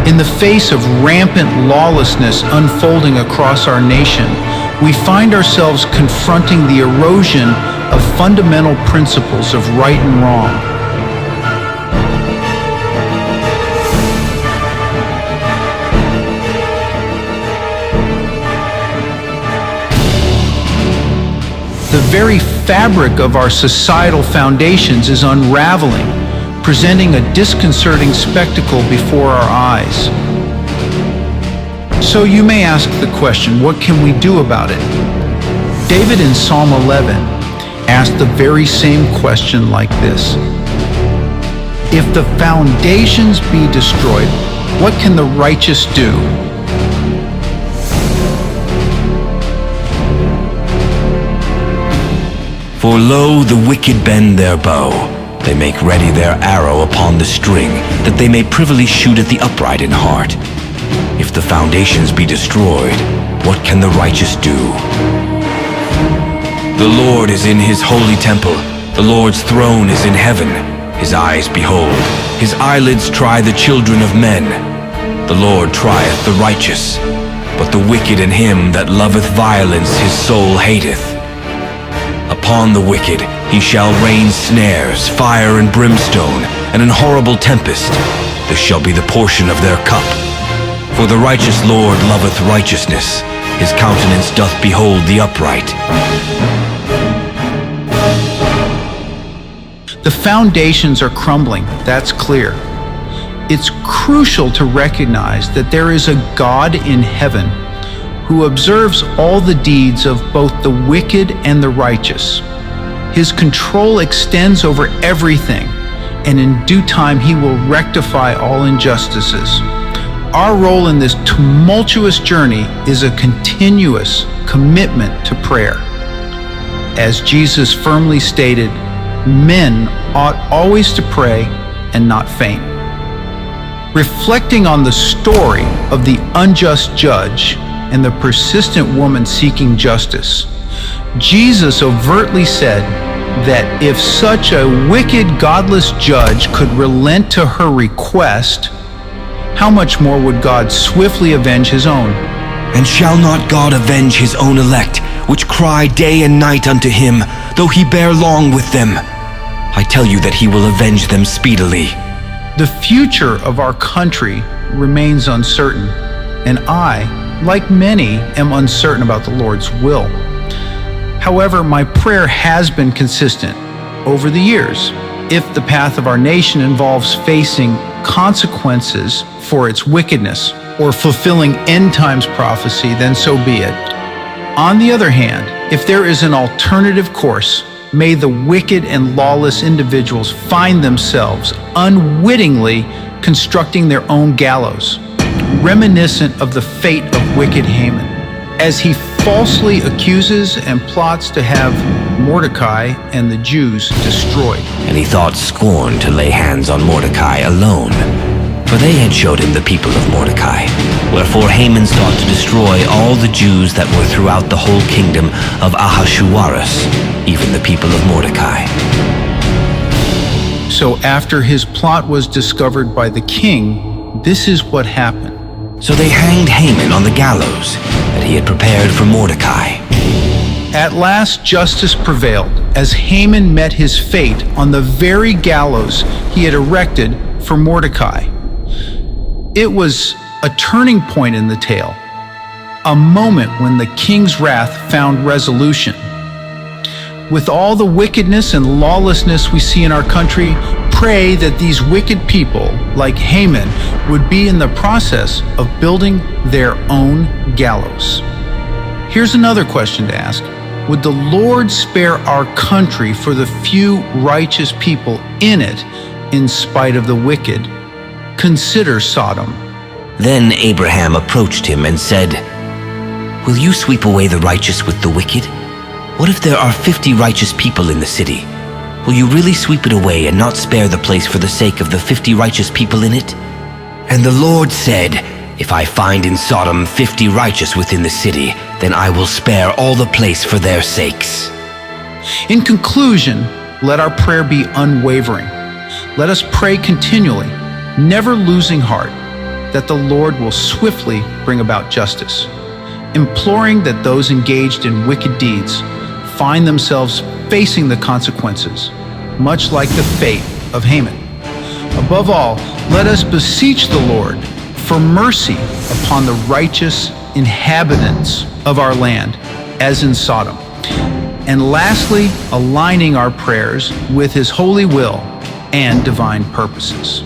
In the face of rampant lawlessness unfolding across our nation, we find ourselves confronting the erosion of fundamental principles of right and wrong. The very fabric of our societal foundations is unraveling, presenting a disconcerting spectacle before our eyes. So you may ask the question, what can we do about it? David in Psalm 11 asked the very same question like this: if the foundations be destroyed, what can the righteous do? For lo, the wicked bend their bow. They make ready their arrow upon the string, that they may privily shoot at the upright in heart. If the foundations be destroyed, what can the righteous do? The Lord is in his holy temple. The Lord's throne is in heaven. His eyes behold. His eyelids try the children of men. The Lord trieth the righteous, but the wicked and him that loveth violence his soul hateth. Upon the wicked he shall rain snares, fire and brimstone, and an horrible tempest. This shall be the portion of their cup. For the righteous Lord loveth righteousness. His countenance doth behold the upright. The foundations are crumbling, that's clear. It's crucial to recognize that there is a God in heaven who observes all the deeds of both the wicked and the righteous. His control extends over everything, and in due time he will rectify all injustices. Our role in this tumultuous journey is a continuous commitment to prayer. As Jesus firmly stated, men ought always to pray and not faint. Reflecting on the story of the unjust judge and the persistent woman seeking justice, Jesus overtly said that if such a wicked, godless judge could relent to her request, how much more would God swiftly avenge his own? And shall not God avenge his own elect, which cry day and night unto him, though he bear long with them? I tell you that he will avenge them speedily. The future of our country remains uncertain, and I, like many, am uncertain about the Lord's will. However, my prayer has been consistent over the years. If the path of our nation involves facing consequences for its wickedness or fulfilling end times prophecy, then so be it. On the other hand, if there is an alternative course, may the wicked and lawless individuals find themselves unwittingly constructing their own gallows, reminiscent of the fate of wicked Haman, as he falsely accuses and plots to have Mordecai and the Jews destroyed. And he thought scorn to lay hands on Mordecai alone, for they had showed him the people of Mordecai. Wherefore Haman's thought to destroy all the Jews that were throughout the whole kingdom of Ahasuerus, even the people of Mordecai. So after his plot was discovered by the king, this is what happened. So they hanged Haman on the gallows that he had prepared for Mordecai. At last justice prevailed, as Haman met his fate on the very gallows he had erected for Mordecai. It was a turning point in the tale, a moment when the king's wrath found resolution. With all the wickedness and lawlessness we see in our country, pray that these wicked people, like Haman, would be in the process of building their own gallows. Here's another question to ask. Would the Lord spare our country for the few righteous people in it in spite of the wicked? Consider Sodom. Then Abraham approached him and said, Will you sweep away the righteous with the wicked? What if there are 50 righteous people in the city? Will you really sweep it away and not spare the place for the sake of the 50 righteous people in it? And the Lord said, If I find in Sodom 50 righteous within the city, then I will spare all the place for their sakes. In conclusion, let our prayer be unwavering. Let us pray continually, never losing heart, that the Lord will swiftly bring about justice, imploring that those engaged in wicked deeds find themselves facing the consequences, much like the fate of Haman. Above all, let us beseech the Lord for mercy upon the righteous inhabitants of our land, as in Sodom. And lastly, aligning our prayers with His holy will and divine purposes.